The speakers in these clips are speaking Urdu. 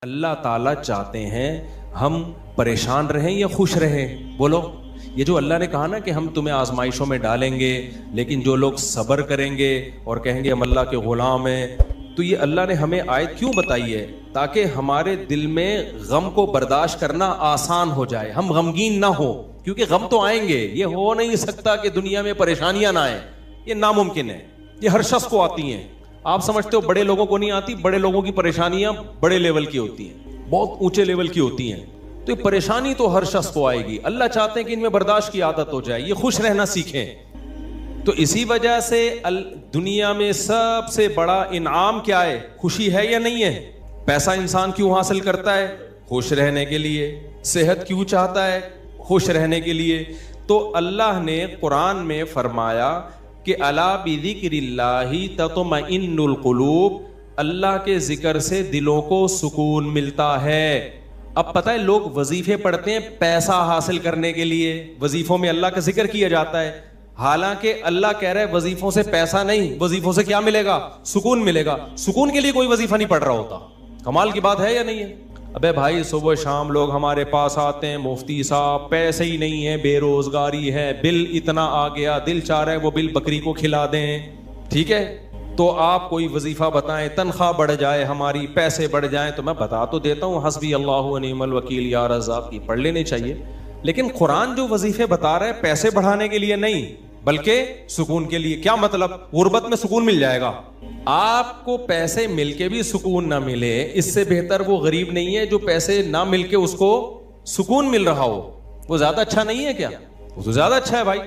اللہ تعالیٰ چاہتے ہیں ہم پریشان رہیں یا خوش رہیں؟ بولو. یہ جو اللہ نے کہا نا کہ ہم تمہیں آزمائشوں میں ڈالیں گے لیکن جو لوگ صبر کریں گے اور کہیں گے ہم اللہ کے غلام ہیں، تو یہ اللہ نے ہمیں آیت کیوں بتائی ہے؟ تاکہ ہمارے دل میں غم کو برداشت کرنا آسان ہو جائے، ہم غمگین نہ ہو، کیونکہ غم تو آئیں گے. یہ ہو نہیں سکتا کہ دنیا میں پریشانیاں نہ آئیں، یہ ناممکن ہے. یہ ہر شخص کو آتی ہیں. آپ سمجھتے ہو بڑے لوگوں کو نہیں آتی؟ بڑے لوگوں کی پریشانیاں بڑے لیول کی ہوتی ہیں، بہت اونچے لیول کی ہوتی ہیں. تو یہ پریشانی تو ہر شخص کو آئے گی. اللہ چاہتے ہیں کہ ان میں برداشت کی عادت ہو جائے، یہ خوش رہنا سیکھیں. تو اسی وجہ سے دنیا میں سب سے بڑا انعام کیا ہے؟ خوشی ہے یا نہیں ہے؟ پیسہ انسان کیوں حاصل کرتا ہے؟ خوش رہنے کے لیے. صحت کیوں چاہتا ہے؟ خوش رہنے کے لیے. تو اللہ نے قرآن میں فرمایا کہ الا بذکر اللہ تطمئن القلوب، اللہ کے ذکر سے دلوں کو سکون ملتا ہے. اب پتہ ہے لوگ وظیفے پڑھتے ہیں پیسہ حاصل کرنے کے لیے، وظیفوں میں اللہ کا ذکر کیا جاتا ہے، حالانکہ اللہ کہہ رہا ہے وظیفوں سے پیسہ نہیں، وظیفوں سے کیا ملے گا؟ سکون ملے گا. سکون کے لیے کوئی وظیفہ نہیں پڑھ رہا ہوتا. کمال کی بات ہے یا نہیں ہے؟ ابے بھائی صبح شام لوگ ہمارے پاس آتے ہیں، مفتی صاحب پیسے ہی نہیں ہے، بے روزگاری ہے، بل اتنا آ گیا، دل چاہ رہا ہے وہ بل بکری کو کھلا دیں. ٹھیک ہے، تو آپ کوئی وظیفہ بتائیں، تنخواہ بڑھ جائے ہماری، پیسے بڑھ جائیں. تو میں بتا تو دیتا ہوں حسبی اللہ و نعم الوکیل یا رزاق، یہ پڑھ لینے چاہیے. لیکن قرآن جو وظیفے بتا رہا ہے پیسے بڑھانے کے لیے نہیں بلکہ سکون کے لیے. کیا مطلب؟ غربت میں سکون مل جائے گا. آپ کو پیسے مل کے بھی سکون نہ ملے، اس سے بہتر وہ غریب نہیں ہے جو پیسے نہ مل کے اس کو سکون مل رہا ہو. وہ زیادہ اچھا نہیں ہے کیا؟ وہ تو زیادہ اچھا ہے بھائی.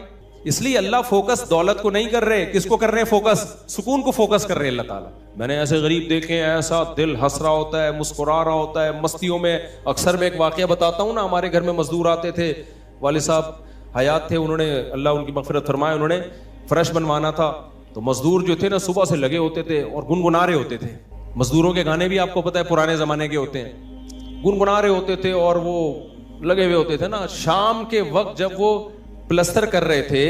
اس لیے اللہ فوکس دولت کو نہیں کر رہے. کس کو کر رہے ہیں فوکس؟ سکون کو فوکس کر رہے ہیں اللہ تعالیٰ. میں نے ایسے غریب دیکھے ہیں، ایسا دل ہنس رہا ہوتا ہے، مسکرا رہا ہوتا ہے مستیوں میں. اکثر میں ایک واقعہ بتاتا ہوں نا، ہمارے گھر میں مزدور آتے تھے، والد صاحب حیات تھے، انہوں نے اللہ ان کی مغفرت فرمائے، انہوں نے فرش بنوانا تھا. تو مزدور جو تھے نا صبح سے لگے ہوتے تھے اور گنگنا رہے ہوتے تھے. مزدوروں کے گانے بھی آپ کو پتہ ہے پرانے زمانے کے ہوتے ہیں. گنگنا رہے ہوتے تھے اور وہ لگے ہوئے ہوتے تھے نا. شام کے وقت جب وہ پلستر کر رہے تھے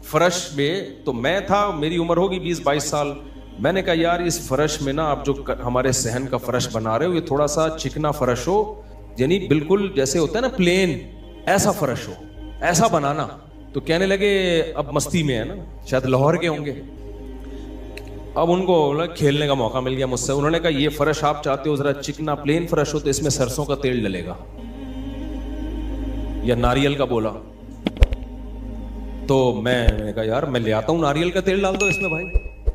فرش میں، تو میں تھا، میری عمر ہوگی 20-22 سال. میں نے کہا یار اس فرش میں نا آپ جو ہمارے صحن کا فرش بنا رہے ہو یہ تھوڑا سا چکنا فرش ہو، یعنی بالکل جیسے ہوتا ہے نا پلین، ایسا فرش ہو، ایسا بنانا. تو کہنے لگے، اب مستی میں ہے نا، شاید لاہور کے ہوں گے. اب ان کو کھیلنے کا موقع مل گیا مجھ سے. انہوں نے کہا یہ فرش آپ چاہتے ہو ذرا چکنا پلین فرش ہو تو اس میں سرسوں کا تیل ڈلے گا یا ناریل کا. بولا تو میں نے کہا یار میں لے آتا ہوں ناریل کا تیل، ڈال دو اس میں بھائی،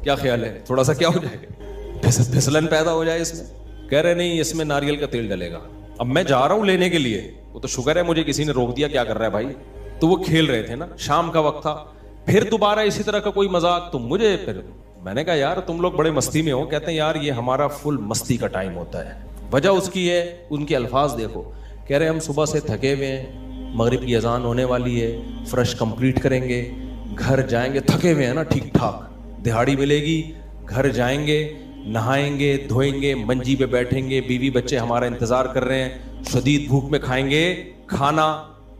کیا خیال ہے؟ تھوڑا سا کیا ہو جائے گا، پھسلن پیدا ہو جائے اس میں. کہہ رہے نہیں اس میں ناریل کا تیل ڈلے گا. اب میں جا رہا ہوں لینے کے لیے، وہ تو شکر ہے مجھے کسی نے روک دیا، کیا کر رہا ہے بھائی. تو وہ کھیل رہے تھے نا، شام کا وقت تھا. پھر دوبارہ اسی طرح کا کوئی مذاق، تو مجھے پھر میں نے کہا یار تم لوگ بڑے مستی میں ہو. کہتے ہیں یار یہ ہمارا فل مستی کا ٹائم ہوتا ہے. وجہ اس کی ہے، ان کے الفاظ دیکھو. کہہ رہے ہم صبح سے تھکے ہوئے ہیں، مغرب کی اذان ہونے والی ہے، فرش کمپلیٹ کریں گے، گھر جائیں گے، تھکے ہوئے ہیں نا ٹھیک ٹھاک، دہاڑی ملے گی، گھر جائیں گے، نہائیں گے، دھوئیں گے، منجی پہ بیٹھیں گے، بیوی بچے ہمارا انتظار کر رہے ہیں، شدید بھوک میں کھائیں گے کھانا،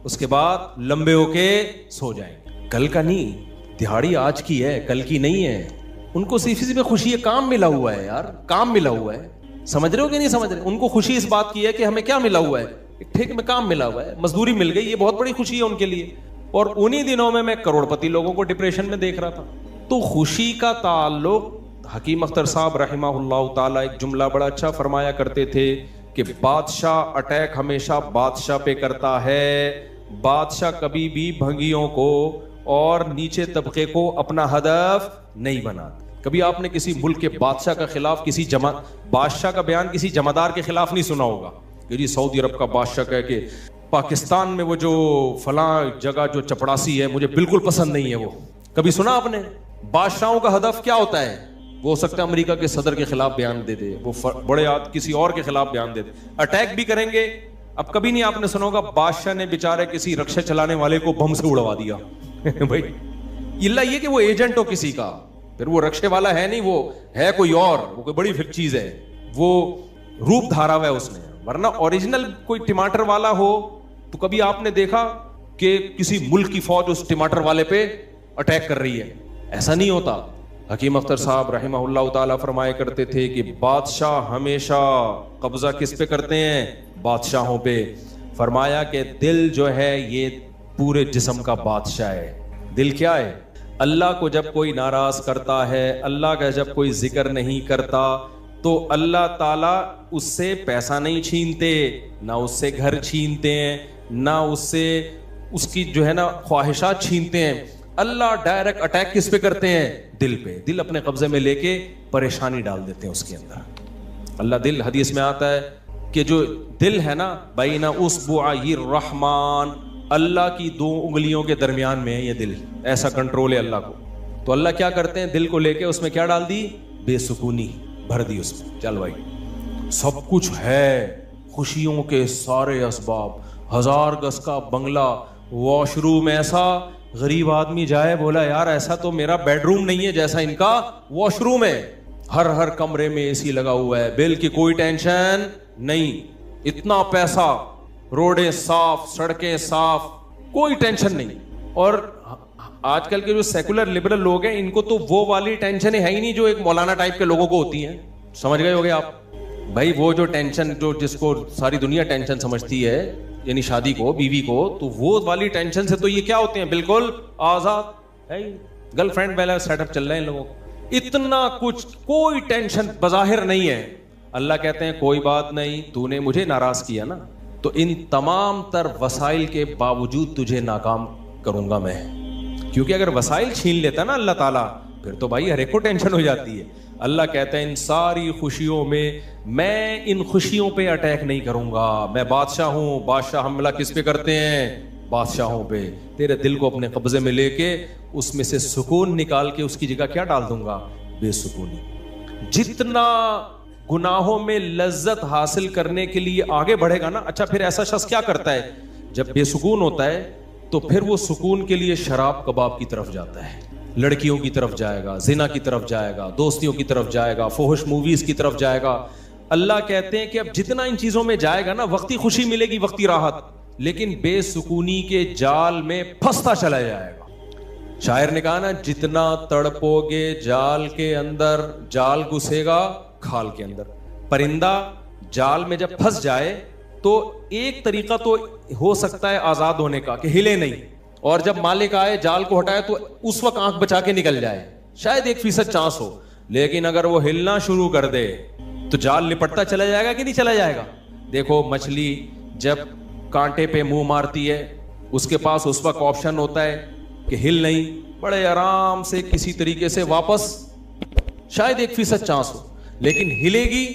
اس کے بعد لمبے ہو کے سو جائیں گے. کل کا نہیں، دہاڑی آج کی ہے، کل کی نہیں ہے. ان کو صرف اسی میں خوشی ہے، کام ملا ہوا ہے یار، کام ملا ہوا ہے. سمجھ رہے ہو کہ نہیں سمجھ رہے؟ ان کو خوشی اس بات کی ہے کہ ہمیں کیا ملا ہوا ہے، ایک ٹھیک میں کام ملا ہوا ہے، مزدوری مل گئی، یہ بہت بڑی خوشی ہے ان کے لیے. اور انہی دنوں میں کروڑ پتی لوگوں کو ڈپریشن میں دیکھ رہا تھا. تو خوشی کا تعلق، حکیم اختر صاحب رحمہ اللہ تعالیٰ ایک جملہ بڑا اچھا فرمایا کرتے تھے کہ بادشاہ اٹیک ہمیشہ بادشاہ پہ کرتا ہے، بادشاہ کبھی بھی بھنگیوں کو اور نیچے طبقے کو اپنا ہدف نہیں بناتا. کبھی آپ نے کسی ملک کے بادشاہ کا خلاف کسی بادشاہ کا بیان کسی جمعدار کے خلاف نہیں سنا ہوگا کہ جی سعودی عرب کا بادشاہ کہے کہ پاکستان میں وہ جو فلاں جگہ جو چپڑاسی ہے مجھے بالکل پسند نہیں ہے. وہ کبھی سنا آپ نے؟ بادشاہوں کا ہدف کیا ہوتا ہے؟ وہ ہو سکتا ہے امریکہ کے صدر کے خلاف بیان دے دے، وہ بڑے کسی اور کے خلاف بیان دے دے، اٹیک بھی کریں گے. اب کبھی نہیں آپ نے سنا ہوگا بادشاہ نے بیچارے کسی رکشے چلانے والے کو بم سے اڑوا دیا بھائی. اللہ یہ کہ وہ ایجنٹ ہو کسی کا، پھر وہ رکشے والا ہے نہیں، وہ ہے کوئی اور، وہ کوئی بڑی پھر چیز ہے، وہ روپ دھارا ہوا ہے اس نے. ورنہ اوریجنل کوئی ٹماٹر والا ہو تو کبھی آپ نے دیکھا کہ کسی ملک کی فوج اس ٹماٹر والے پہ اٹیک کر رہی ہے؟ ایسا نہیں ہوتا. حکیم اختر صاحب رحمہ اللہ تعالیٰ فرمایا کرتے تھے کہ بادشاہ ہمیشہ قبضہ کس پہ کرتے ہیں؟ بادشاہوں پہ. فرمایا کہ دل جو ہے یہ پورے جسم کا بادشاہ ہے. دل کیا ہے؟ اللہ کو جب کوئی ناراض کرتا ہے، اللہ کا جب کوئی ذکر نہیں کرتا، تو اللہ تعالیٰ اس سے پیسہ نہیں چھینتے، نہ اس سے گھر چھینتے ہیں، نہ اس سے اس کی جو ہے نا خواہشات چھینتے ہیں. اللہ ڈائریکٹ اٹیک کس پہ کرتے ہیں؟ دل پہ. دل اپنے قبضے میں لے کے پریشانی ڈال دیتے ہیں اس کے اندر. اللہ دل، حدیث میں آتا ہے کہ جو دل ہے نا بین اصبعی الرحمن، اللہ کی 2 انگلیوں کے درمیان میں ہے یہ دل. ایسا کنٹرول ہے اللہ کو. تو اللہ کیا کرتے ہیں؟ دل کو لے کے اس میں کیا ڈال دی؟ بے سکونی بھر دی اس میں. چل بھائی سب کچھ ہے، خوشیوں کے سارے اسباب، 1000 گز کا بنگلہ، واش روم ایسا، غریب آدمی جائے بولا یار ایسا تو میرا بیڈ روم نہیں ہے جیسا ان کا واش روم ہے. ہر کمرے میں اے سی لگا ہوا ہے، بل کی کوئی ٹینشن نہیں، اتنا پیسہ، روڈیں صاف، سڑکیں صاف، کوئی ٹینشن نہیں. اور آج کل کے جو سیکولر لبرل لوگ ہیں ان کو تو وہ والی ٹینشن ہے ہی نہیں جو ایک مولانا ٹائپ کے لوگوں کو ہوتی ہیں. سمجھ گئے ہوگے آپ بھائی؟ وہ جو ٹینشن جو جس کو ساری دنیا ٹینشن سمجھتی ہے، یعنی شادی کو، بیوی کو، تو وہ والی ٹینشن سے تو یہ کیا ہوتے ہیں؟ بالکل آزاد ہے. گرل فرینڈ والا سیٹ اپ چل رہے ہیں ان لوگوں کو. اتنا کچھ، کوئی ٹینشن بظاہر نہیں ہے. اللہ کہتے ہیں کوئی بات نہیں، تو نے مجھے ناراض کیا نا، تو ان تمام تر وسائل کے باوجود تجھے ناکام کروں گا میں. کیونکہ اگر وسائل چھین لیتا نا اللہ تعالیٰ پھر تو بھائی ہر ایک کو ٹینشن ہو جاتی ہے. اللہ کہتا ہے ان ساری خوشیوں میں ان خوشیوں پہ اٹیک نہیں کروں گا. میں بادشاہ ہوں. بادشاہ حملہ کس پہ کرتے ہیں؟ بادشاہوں پہ. تیرے دل کو اپنے قبضے میں لے کے اس میں سے سکون نکال کے اس کی جگہ کیا ڈال دوں گا؟ بے سکونی. جتنا گناہوں میں لذت حاصل کرنے کے لیے آگے بڑھے گا نا، اچھا پھر ایسا شخص کیا کرتا ہے جب بے سکون ہوتا ہے؟ تو پھر وہ سکون کے لیے شراب کباب کی طرف جاتا ہے، لڑکیوں کی طرف جائے گا، زنا کی طرف جائے گا، دوستیوں کی طرف جائے گا، فحش موویز کی طرف جائے گا. اللہ کہتے ہیں کہ اب جتنا ان چیزوں میں جائے گا نا، وقتی خوشی ملے گی، وقتی راحت، لیکن بے سکونی کے جال میں پھنستا چلا جائے گا. شاعر نے کہا نا جتنا تڑپو گے جال کے اندر، جال گھسے گا کھال کے اندر. پرندہ جال میں جب پھنس جائے تو ایک طریقہ تو ہو سکتا ہے آزاد ہونے کا کہ ہلے نہیں، اور جب مالک آئے جال کو ہٹائے تو اس وقت آنکھ بچا کے نکل جائے، شاید 1% چانس ہو. لیکن اگر وہ ہلنا شروع کر دے تو جال لپٹتا چلا جائے گا کہ نہیں چلا جائے گا؟ دیکھو مچھلی جب کانٹے پہ منہ مارتی ہے اس کے پاس اس وقت آپشن ہوتا ہے کہ ہل نہیں، بڑے آرام سے کسی طریقے سے واپس، شاید 1% چانس ہو. لیکن ہلے گی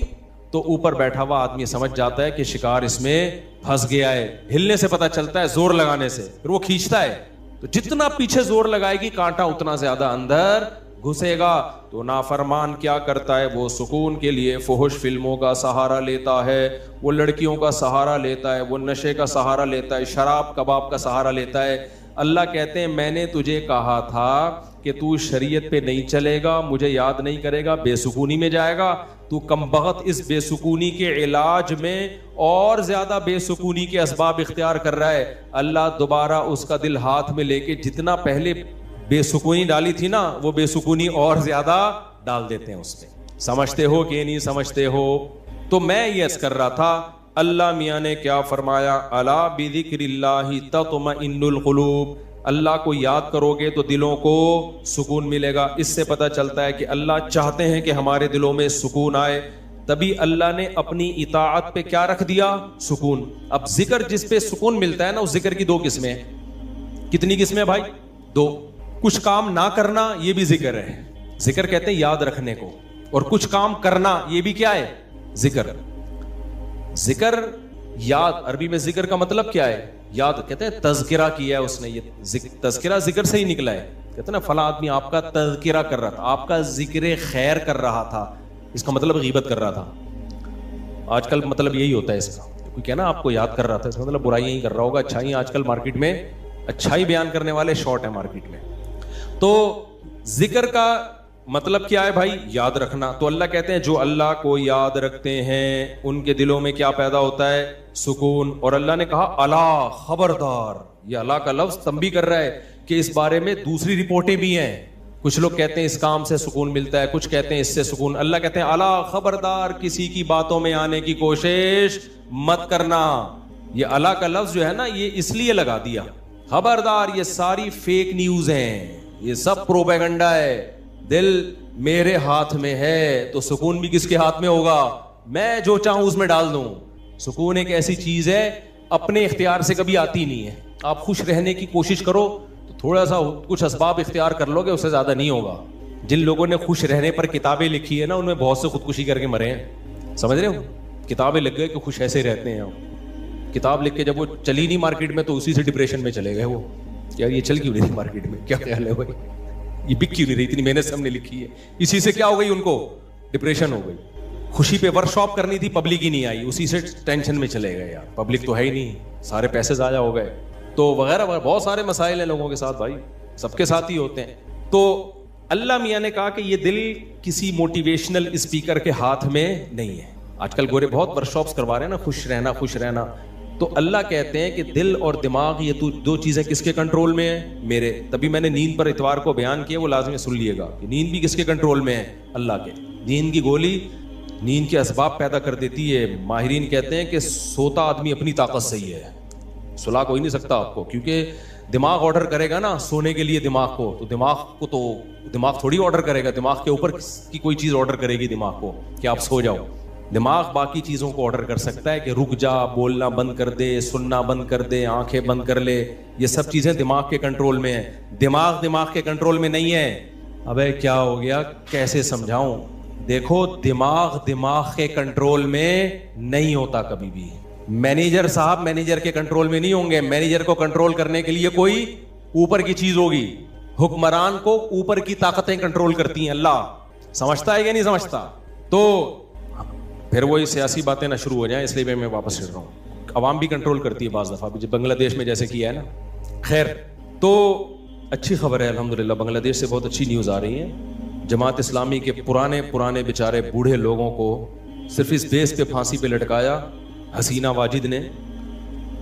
تو اوپر بیٹھا ہوا آدمی سمجھ جاتا ہے کہ شکار اس میں پھنس گیا ہے. ہلنے سے پتہ چلتا ہے، زور لگانے سے، پھر وہ کھینچتا ہے. تو جتنا پیچھے زور لگائے گی کانٹا اتنا زیادہ اندر گھسے گا. تو نافرمان کیا کرتا ہے؟ وہ سکون کے لیے فحش فلموں کا سہارا لیتا ہے، وہ لڑکیوں کا سہارا لیتا ہے، وہ نشے کا سہارا لیتا ہے، شراب کباب کا سہارا لیتا ہے. اللہ کہتے ہیں میں نے تجھے کہا تھا کہ تو شریعت پہ نہیں چلے گا، مجھے یاد نہیں کرے گا، بے سکونی میں جائے گا. تو کمبخت اس بے سکونی کے علاج میں اور زیادہ بے سکونی کے اسباب اختیار کر رہا ہے. اللہ دوبارہ اس کا دل ہاتھ میں لے کے جتنا پہلے بے سکونی ڈالی تھی نا، وہ بے سکونی اور زیادہ ڈال دیتے ہیں اس میں. سمجھتے ہو کہ نہیں سمجھتے ہو؟ تو میں یہ عرض کر رہا تھا، اللہ میاں نے کیا فرمایا؟ الا بذکر اللہ تطمئن القلوب. اللہ کو یاد کرو گے تو دلوں کو سکون ملے گا. اس سے پتہ چلتا ہے کہ اللہ چاہتے ہیں کہ ہمارے دلوں میں سکون آئے. تبھی اللہ نے اپنی اطاعت پہ کیا رکھ دیا؟ سکون. اب ذکر جس پہ سکون ملتا ہے نا، اس ذکر کی 2 قسمیں ہیں. کتنی قسمیں بھائی؟ 2. کچھ کام نہ کرنا یہ بھی ذکر ہے، ذکر کہتے ہیں یاد رکھنے کو. اور کچھ کام کرنا یہ بھی کیا ہے؟ ذکر. ذکر یاد، عربی میں ذکر کا مطلب کیا ہے؟ یاد. کہتے ہیں تذکرہ کیا ہے اس نے. یہ تذکرہ ذکر سے ہی نکلا ہے. کہتے ہیں نا فلاں آدمی آپ کا تذکرہ کر رہا تھا، آپ کا ذکر خیر کر رہا تھا. اس کا مطلب غیبت کر رہا تھا. آج کل مطلب یہی ہوتا ہے اس کا. کوئی کہنا آپ کو یاد کر رہا تھا، اس کا مطلب برائیاں ہی کر رہا ہوگا. اچھائی آج کل مارکیٹ میں اچھائی بیان کرنے والے شارٹ ہیں مارکیٹ میں. تو ذکر کا مطلب کیا ہے بھائی؟ یاد رکھنا. تو اللہ کہتے ہیں جو اللہ کو یاد رکھتے ہیں ان کے دلوں میں کیا پیدا ہوتا ہے؟ سکون. اور اللہ نے کہا الا، خبردار. یہ اللہ کا لفظ تنبیہ کر رہا ہے کہ اس بارے میں دوسری رپورٹیں بھی ہیں. کچھ لوگ کہتے ہیں اس کام سے سکون ملتا ہے, کچھ کہتے ہیں اس سے سکون. اللہ کہتے ہیں الا خبردار کسی کی باتوں میں آنے کی کوشش مت کرنا. یہ الا کا لفظ جو ہے نا یہ اس لیے لگا دیا, خبردار یہ ساری فیک نیوز ہیں, یہ سب پروپیگنڈا ہے. دل میرے ہاتھ میں ہے تو سکون بھی کس کے ہاتھ میں ہوگا؟ میں جو چاہوں اس میں ڈال دوں. سکون ایک ایسی چیز ہے اپنے اختیار سے کبھی آتی نہیں ہے. آپ خوش رہنے کی کوشش کرو تو تھوڑا سا کچھ اسباب اختیار کر لو گے, اس سے زیادہ نہیں ہوگا. جن لوگوں نے خوش رہنے پر کتابیں لکھی ہے نا ان میں بہت سے خودکشی کر کے مرے ہیں, سمجھ رہے ہو؟ کتابیں لکھ گئے کہ خوش ایسے رہتے ہیں. کتاب لکھ کے جب وہ چلی نہیں مارکیٹ میں تو اسی سے ڈپریشن میں چلے گئے. وہ یار یہ چل کیوں نہیں تھی مارکیٹ میں, کیا خیال ہے بھائی, یہ بک کیوں نہیں رہی, اتنی محنت سے ہم نے لکھی ہے, اسی سے کیا ہو گئی ان کو ڈپریشن ہو گئی. خوشی پہ ورک شاپ کرنی تھی, پبلک ہی نہیں آئی, اسی سے ٹینشن میں چلے گئے. یار پبلک تو ہے ہی نہیں, سارے پیسے ضائع ہو گئے. تو وغیرہ وغیرہ بہت سارے مسائل ہیں لوگوں کے ساتھ بھائی, سب کے ساتھ ہی ہوتے ہیں. تو اللہ میاں نے کہا کہ یہ دل کسی موٹیویشنل اسپیکر کے ہاتھ میں نہیں ہے. آج کل گورے بہت ورک شاپس کروا رہے ہیں نا, خوش رہنا خوش رہنا. تو اللہ کہتے ہیں کہ دل اور دماغ یہ دو چیزیں کس کے کنٹرول میں ہیں؟ میرے. تبھی میں نے نیند پر اتوار کو بیان کیا, وہ لازمی سن لیے گا کہ نیند بھی کس کے کنٹرول میں ہے؟ اللہ کے. نیند کی گولی نیند کے اسباب پیدا کر دیتی ہے. ماہرین کہتے ہیں کہ سوتا آدمی اپنی طاقت سے ہی ہے, سلا کوئی نہیں سکتا آپ کو, کیونکہ دماغ آرڈر کرے گا نا سونے کے لیے دماغ کو, تو دماغ تھوڑی آرڈر کرے گا, دماغ کے اوپر کی کوئی چیز آرڈر کرے گی دماغ کو کہ آپ سو جاؤ. دماغ باقی چیزوں کو آرڈر کر سکتا ہے کہ رک جا, بولنا بند کر دے, سننا بند کر دے, آنکھیں بند کر لے. یہ سب چیزیں دماغ کے کنٹرول میں ہیں. دماغ کے کنٹرول میں نہیں ہے. ابے کیا ہو گیا, کیسے سمجھاؤں؟ دیکھو دماغ کے کنٹرول میں نہیں ہوتا کبھی بھی. مینیجر صاحب مینیجر کے کنٹرول میں نہیں ہوں گے. مینیجر کو کنٹرول کرنے کے لیے کوئی اوپر کی چیز ہوگی. حکمران کو اوپر کی طاقتیں کنٹرول کرتی ہیں. اللہ سمجھتا ہے یا نہیں سمجھتا؟ تو پھر وہی سیاسی باتیں نہ شروع ہو جائیں, اس لیے میں واپس چل رہا ہوں. عوام بھی کنٹرول کرتی ہے بعض دفعہ, بنگلہ دیش میں جیسے کیا ہے نا. خیر, تو اچھی خبر ہے الحمدللہ, بنگلہ دیش سے بہت اچھی نیوز آ رہی ہے. جماعت اسلامی کے پرانے بیچارے بوڑھے لوگوں کو صرف اس بیس پہ پھانسی پہ لٹکایا حسینہ واجد نے.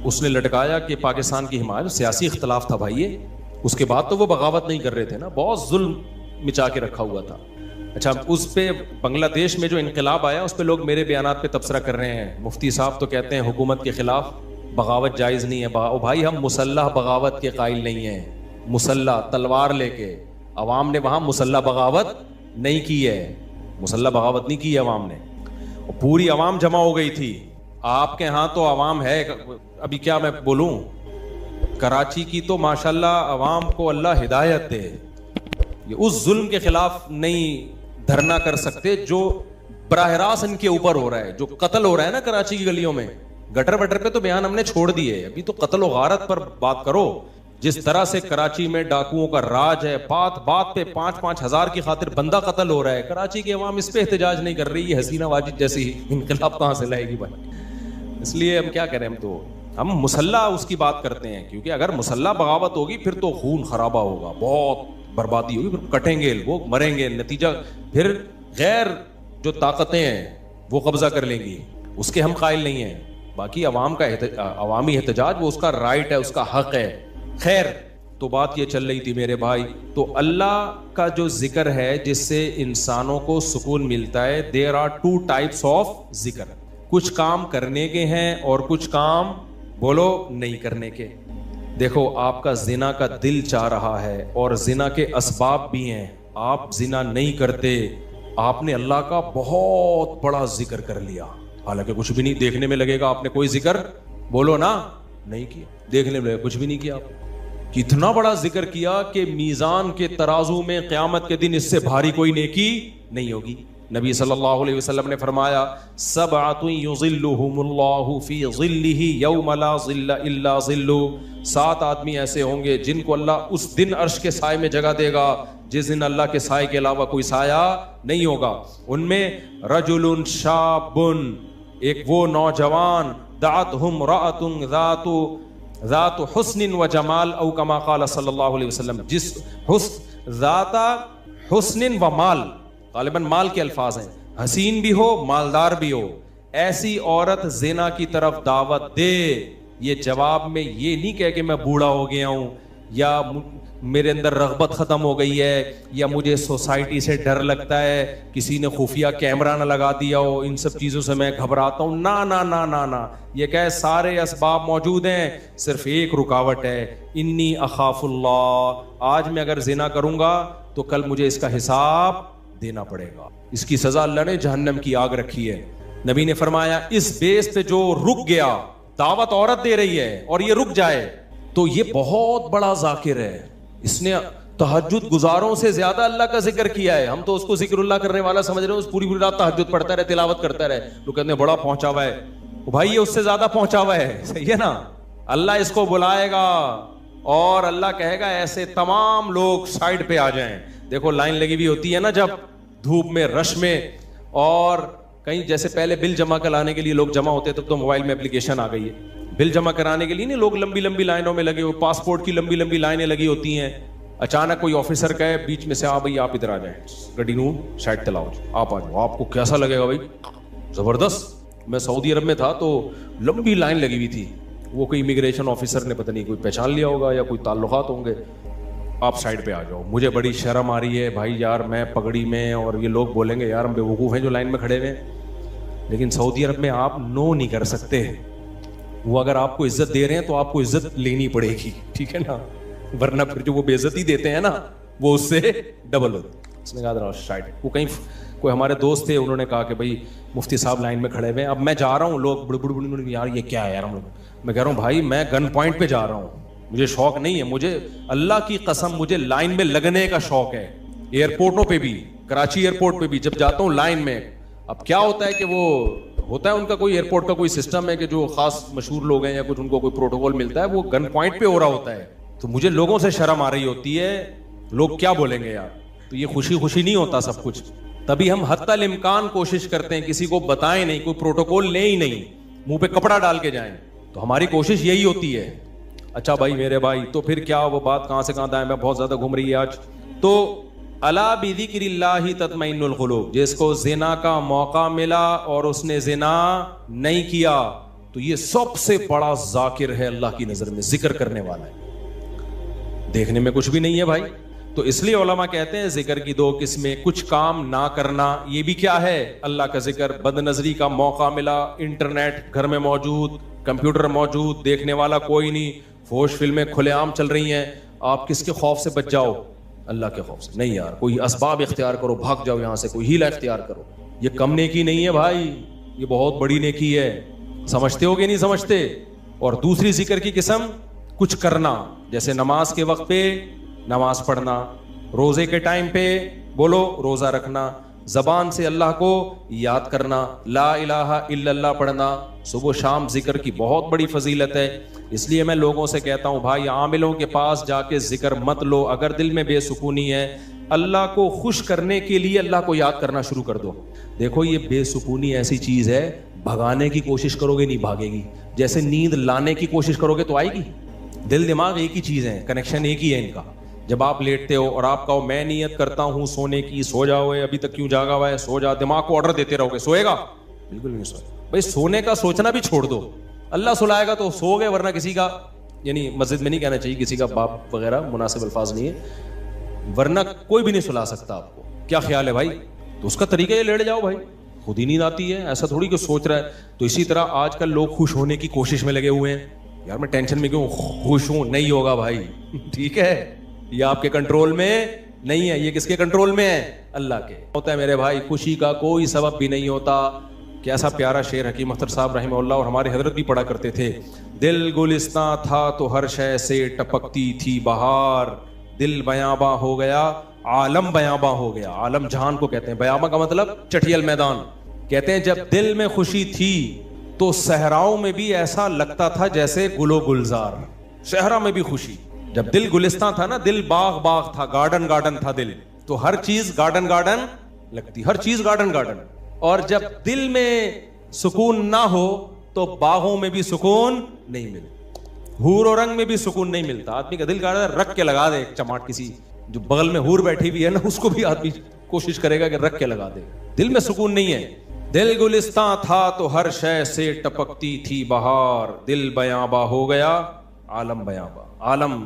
اس نے لٹکایا کہ پاکستان کی حمایت, سیاسی اختلاف تھا بھائی, اس کے بعد تو وہ بغاوت نہیں کر رہے تھے نا, بہت ظلم مچا کے رکھا ہوا تھا. اچھا, اس پہ بنگلہ دیش میں جو انقلاب آیا اس پہ لوگ میرے بیانات پہ تبصرہ کر رہے ہیں. مفتی صاحب تو کہتے ہیں حکومت کے خلاف بغاوت جائز نہیں ہے. بھائی ہم مسلح بغاوت کے قائل نہیں ہیں. مسلح تلوار لے کے, عوام نے وہاں مسلح بغاوت نہیں کی ہے, مسلح بغاوت نہیں کی ہے عوام نے. پوری عوام جمع ہو گئی تھی. آپ کے ہاں تو عوام ہے, ابھی کیا میں بولوں, کراچی کی تو ماشاءاللہ عوام کو اللہ ہدایت دے, یہ اس ظلم کے خلاف نہیں دھرنا کر سکتے جو براہ راست ان کے اوپر ہو رہا ہے. جو قتل ہو رہا ہے نا کراچی کی گلیوں میں, گٹر وٹر پہ تو بیان ہم نے چھوڑ دیے, ابھی تو قتل و غارت پر بات کرو. جس طرح سے کراچی میں ڈاکوؤں کا راج ہے, بات پہ 5-5 ہزار کی خاطر بندہ قتل ہو رہا ہے. کراچی کی عوام اس پہ احتجاج نہیں کر رہی ہے. حسینہ واجد جیسی انقلاب کہاں سے لائے گی بھائی؟ اس لیے ہم کیا کریں, ہم مسلح اس کی بات کرتے ہیں, کیونکہ اگر مسلح بغاوت ہوگی پھر تو خون خرابہ ہوگا, بہت بربادی ہوگی, پھر کٹیں گے وہ, مریں گے. نتیجہ پھر غیر جو طاقتیں ہیں وہ قبضہ کر لیں گی. اس کے ہم قائل نہیں ہیں. باقی عوام کا عوامی احتجاج وہ اس کا رائٹ ہے, اس کا حق ہے. خیر, تو بات یہ چل رہی تھی میرے بھائی, تو اللہ کا جو ذکر ہے جس سے انسانوں کو سکون ملتا ہے, دیر آر 2 types آف ذکر. کچھ کام کرنے کے ہیں اور کچھ کام بولو نہیں کرنے کے. دیکھو آپ کا زنا کا دل چاہ رہا ہے اور زنا کے اسباب بھی ہیں, آپ زنا نہیں کرتے, آپ نے اللہ کا بہت بڑا ذکر کر لیا, حالانکہ کچھ بھی نہیں. دیکھنے میں لگے گا آپ نے کوئی ذکر بولو نا نہیں کیا, دیکھنے میں کچھ بھی نہیں کیا. کتنا بڑا ذکر کیا کہ میزان کے ترازو میں قیامت کے دن اس سے بھاری کوئی نیکی نہیں ہوگی. نبی صلی اللہ علیہ وسلم نے فرمایا, سبعۃ یظلھم اللہ فی ظلہ یوم لا ظل الا ظلہ. 7 آدمی ایسے ہوں گے جن کو اللہ اس دن عرش کے سائے میں جگہ دے گا جس دن اللہ کے سائے کے علاوہ کوئی سایہ نہیں ہوگا. ان میں رجل شاب, ایک وہ نوجوان, دعتہ امرأۃ ذات حسن و جمال, او کما قال صلی اللہ علیہ وسلم, جس ذات حسن و مال, غالباً مال کے الفاظ ہیں, حسین بھی ہو مالدار بھی ہو, ایسی عورت زنا کی طرف دعوت دے. یہ جواب میں یہ نہیں کہہ کہ میں بوڑھا ہو گیا ہوں, یا میرے اندر رغبت ختم ہو گئی ہے, یا مجھے سوسائٹی سے ڈر لگتا ہے, کسی نے خفیہ کیمرہ نہ لگا دیا ہو, ان سب چیزوں سے میں گھبراتا ہوں. نا نا نا نا نا, یہ کہ سارے اسباب موجود ہیں, صرف ایک رکاوٹ ہے, انی اخاف اللہ. آج میں اگر زنا کروں گا تو کل مجھے اس کا حساب دینا پڑے گا. اس کی سزا اللہ نے جہنم کی آگ رکھی ہے. نبی نے فرمایا اس بیس پہ جو رک گیا, دعوت عورت دے رہی ہے اور یہ رک جائے تو یہ بہت بڑا ذاکر ہے, اس نے تہجد گزاروں سے زیادہ اللہ کا ذکر کیا ہے. ہم تو اس کو ذکر اللہ کرنے والا سمجھ رہے ہیں, اس پوری پوری رات تہجد پڑھتا رہے, تلاوت کرتا رہے, لوگ کہتے ہیں بڑا پہنچا ہوا ہے. بھائی یہ اس سے زیادہ پہنچا ہوا ہے, صحیح ہے نا. اللہ اس کو بلائے گا اور اللہ کہے گا ایسے تمام لوگ سائڈ پہ آ جائیں. دیکھو لائن لگی ہوئی ہوتی ہے نا جب دھوپ میں, رش میں, اور کہیں جیسے پہلے بل جمع کرانے کے لیے لوگ جمع ہوتے تب تو موبائل میں اپلیکیشن آ گئی ہے, بل جمع کرانے کے لیے نہیں لوگ لمبی لمبی لائنوں میں لگے ہوئے, پاسپورٹ کی لمبی لمبی لائنیں لگی ہوتی ہیں. اچانک کوئی آفیسر کہے بیچ میں سے, ہاں بھائی آپ ادھر آ جائیں, گڈی نو سائڈ تلاؤ, آپ آ جاؤ. آپ کو کیسا لگے گا بھائی؟ زبردست. میں سعودی عرب میں تھا تو لمبی لائن لگی ہوئی تھی, وہ کوئی امیگریشن آفیسر نے پتہ نہیں کوئی پہچان لیا ہوگا یا کوئی تعلقات ہوں گے, آپ سائڈ پہ آ جاؤ. مجھے بڑی شرم آ رہی ہے بھائی یار, میں پگڑی میں, اور یہ لوگ بولیں گے یار ہم بیوقوف ہیں جو لائن میں کھڑے ہوئے ہیں. لیکن سعودی عرب میں آپ نو نہیں کر سکتے, وہ اگر آپ کو عزت دے رہے ہیں تو آپ کو عزت لینی پڑے گی, ٹھیک ہے نا, ورنہ پھر جو وہ بے عزتی دیتے ہیں نا وہ اس سے ڈبل ہوتی. اس نے کہا سائڈ. وہ کہیں کوئی ہمارے دوست تھے, انہوں نے کہا کہ بھائی مفتی صاحب لائن میں کھڑے ہوئے, اب میں جا رہا ہوں, لوگ بڑ بڑ بڑ یار یہ کیا ہے یار ہم لوگ. میں کہہ رہا ہوں بھائی میں گن پوائنٹ پہ جا رہا ہوں, مجھے شوق نہیں ہے, مجھے اللہ کی قسم مجھے لائن میں لگنے کا شوق ہے. ایئرپورٹوں پہ بھی, کراچی ایئرپورٹ پہ بھی جب جاتا ہوں لائن میں, اب کیا ہوتا ہے کہ وہ ہوتا ہے ان کا کوئی ایئرپورٹ کا کوئی سسٹم ہے کہ جو خاص مشہور لوگ ہیں یا کچھ ان کو کوئی پروٹوکول ملتا ہے, وہ گن پوائنٹ پہ ہو رہا ہوتا ہے, تو مجھے لوگوں سے شرم آ رہی ہوتی ہے, لوگ کیا بولیں گے یار. تو یہ خوشی خوشی نہیں ہوتا سب کچھ, تبھی ہم حتی الامکان کوشش کرتے ہیں کسی کو بتائیں نہیں, کوئی پروٹوکول لیں ہی نہیں, منہ پہ کپڑا ڈال کے جائیں. تو ہماری کوشش یہی ہوتی ہے. اچھا بھائی میرے بھائی, تو پھر کیا وہ بات کہاں سے کہاں دائیں میں بہت زیادہ گھوم رہی ہے آج. تو الا بذکر اللہ تطمئن القلوب, جس کو زنا کا موقع ملا اور اس نے زنا نہیں کیا تو یہ سب سے بڑا ذاکر ہے اللہ کی نظر میں, ذکر کرنے والا ہے. دیکھنے میں کچھ بھی نہیں ہے بھائی. تو اس لیے علماء کہتے ہیں ذکر کی دو قسمیں, کچھ کام نہ کرنا, یہ بھی کیا ہے اللہ کا ذکر. بد نظری کا موقع ملا, انٹرنیٹ گھر میں موجود, کمپیوٹر موجود, دیکھنے والا کوئی نہیں, فوش فلمیں کھلے عام چل رہی ہیں, آپ کس کے خوف سے بچ جاؤ؟ اللہ کے خوف سے. نہیں یار, کوئی اسباب اختیار کرو, بھاگ جاؤ یہاں سے, کوئی ہیلا اختیار کرو. یہ کم نیکی نہیں ہے بھائی, یہ بہت بڑی نیکی ہے. سمجھتے ہو کہ نہیں سمجھتے؟ اور دوسری ذکر کی قسم کچھ کرنا, جیسے نماز کے وقت پہ نماز پڑھنا, روزے کے ٹائم پہ بولو روزہ رکھنا, زبان سے اللہ کو یاد کرنا, لا الہ الا اللہ پڑھنا, صبح شام ذکر کی بہت بڑی فضیلت ہے. اس لیے میں لوگوں سے کہتا ہوں بھائی عاملوں کے پاس جا کے ذکر مت لو, اگر دل میں بے سکونی ہے اللہ کو خوش کرنے کے لیے اللہ کو یاد کرنا شروع کر دو. دیکھو یہ بے سکونی ایسی چیز ہے, بھگانے کی کوشش کرو گے نہیں بھاگے گی, جیسے نیند لانے کی کوشش کرو گے تو آئے گی. دل دماغ ایک ہی چیز ہے, کنیکشن ایک ہی ہے ان کا. جب آپ لیٹتے ہو اور آپ کہو میں نیت کرتا ہوں سونے کی, سو جاؤ, ابھی تک کیوں جاگا ہوا ہے, سو جا, دماغ کو آرڈر دیتے رہو گے, سوئے گا؟ بالکل نہیں سوئے. بھائی سونے کا سوچنا بھی چھوڑ دو, اللہ سلائے گا تو سو گئے, ورنہ کسی کا, یعنی مسجد میں نہیں کہنا چاہیے, کسی کا باپ وغیرہ مناسب الفاظ نہیں ہے, ورنہ کوئی بھی نہیں سلا سکتا آپ کو. کیا خیال ہے بھائی؟ تو اس کا طریقہ یہ لیٹ جاؤ بھائی, خود ہی نیند آتی ہے, ایسا تھوڑی کہ سوچ رہا ہے. تو اسی طرح آج کل لوگ خوش ہونے کی کوشش میں لگے ہوئے ہیں, یار میں ٹینشن میں کیوں خوش ہوں, نہیں ہوگا بھائی, ٹھیک ہے, یہ آپ کے کنٹرول میں نہیں ہے, یہ کس کے کنٹرول میں ہے؟ اللہ کے. ہوتا ہے میرے بھائی, خوشی کا کوئی سبب بھی نہیں ہوتا. کیسا پیارا شعر حکیم اختر صاحب رحمہ اللہ اور ہمارے حضرت بھی پڑھا کرتے تھے, دل گلستاں تھا تو ہر شے سے ٹپکتی تھی بہار, دل بیاباں ہو گیا عالم بیاباں ہو گیا. عالم جہان کو کہتے ہیں, بیاباں کا مطلب چٹھیل میدان. کہتے ہیں جب دل میں خوشی تھی تو صحراؤں میں بھی ایسا لگتا تھا جیسے گل و گلزار. صحرا میں بھی خوشی, جب دل گلستان تھا نا, دل باغ باغ تھا, گارڈن گارڈن تھا دل, تو ہر چیز گارڈن گارڈن لگتی, ہر چیز گارڈن گارڈن. اور جب دل میں سکون نہ ہو تو باغوں میں بھی سکون نہیں ملتا, حور و رنگ میں بھی سکون نہیں ملتا. آدمی کا دل کرتا ہے رکھ کے لگا دے ایک چماٹ, کسی جو بغل میں حور بیٹھی ہوئی ہے نا اس کو بھی آدمی کوشش کرے گا کہ رکھ کے لگا دے. دل میں سکون نہیں ہے. دل گلستان تھا تو ہر شے سے ٹپکتی تھی بہار, دل بیاباں ہو گیا عالم بیاباں. عالم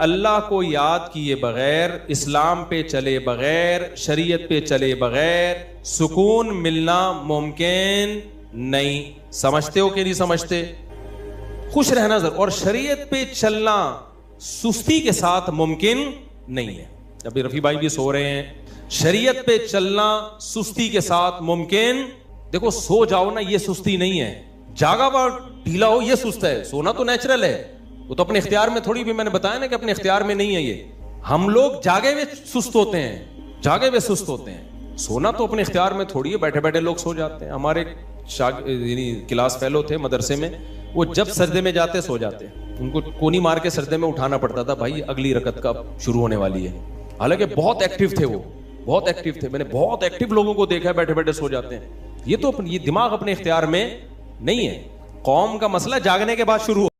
اللہ کو یاد کیے بغیر، اسلام پہ چلے بغیر، شریعت پہ چلے بغیر سکون ملنا ممکن نہیں. سمجھتے ہو کہ نہیں سمجھتے؟ خوش رہنا ضرور، اور شریعت پہ چلنا سستی کے ساتھ ممکن نہیں ہے. ابھی رفیع بھائی بھی سو رہے ہیں. شریعت پہ چلنا سستی کے ساتھ ممکن، دیکھو سو جاؤ نا یہ سستی نہیں ہے، جاگا ہوا ڈھیلا ہو یہ سست ہے. سونا تو نیچرل ہے، وہ تو اپنے اختیار میں تھوڑی، بھی میں نے بتایا نا کہ اپنے اختیار میں نہیں ہے. یہ ہم لوگ جاگے ہوئے سست ہوتے ہیں، جاگے ہوئے سست ہوتے ہیں. سونا تو اپنے اختیار میں تھوڑی ہے، بیٹھے بیٹھے لوگ سو جاتے ہیں. ہمارے یعنی کلاس فیلو تھے مدرسے میں، وہ جب سجدے میں جاتے سو جاتے، ان کو کونی مار کے سجدے میں اٹھانا پڑتا تھا، بھائی اگلی رکعت کا شروع ہونے والی ہے. حالانکہ بہت ایکٹیو تھے، وہ بہت ایکٹیو تھے. میں نے بہت ایکٹیو لوگوں کو دیکھا ہے بیٹھے بیٹھے سو جاتے ہیں. یہ تو یہ دماغ اپنے اختیار میں نہیں ہے. قوم کا مسئلہ جاگنے کے بعد شروع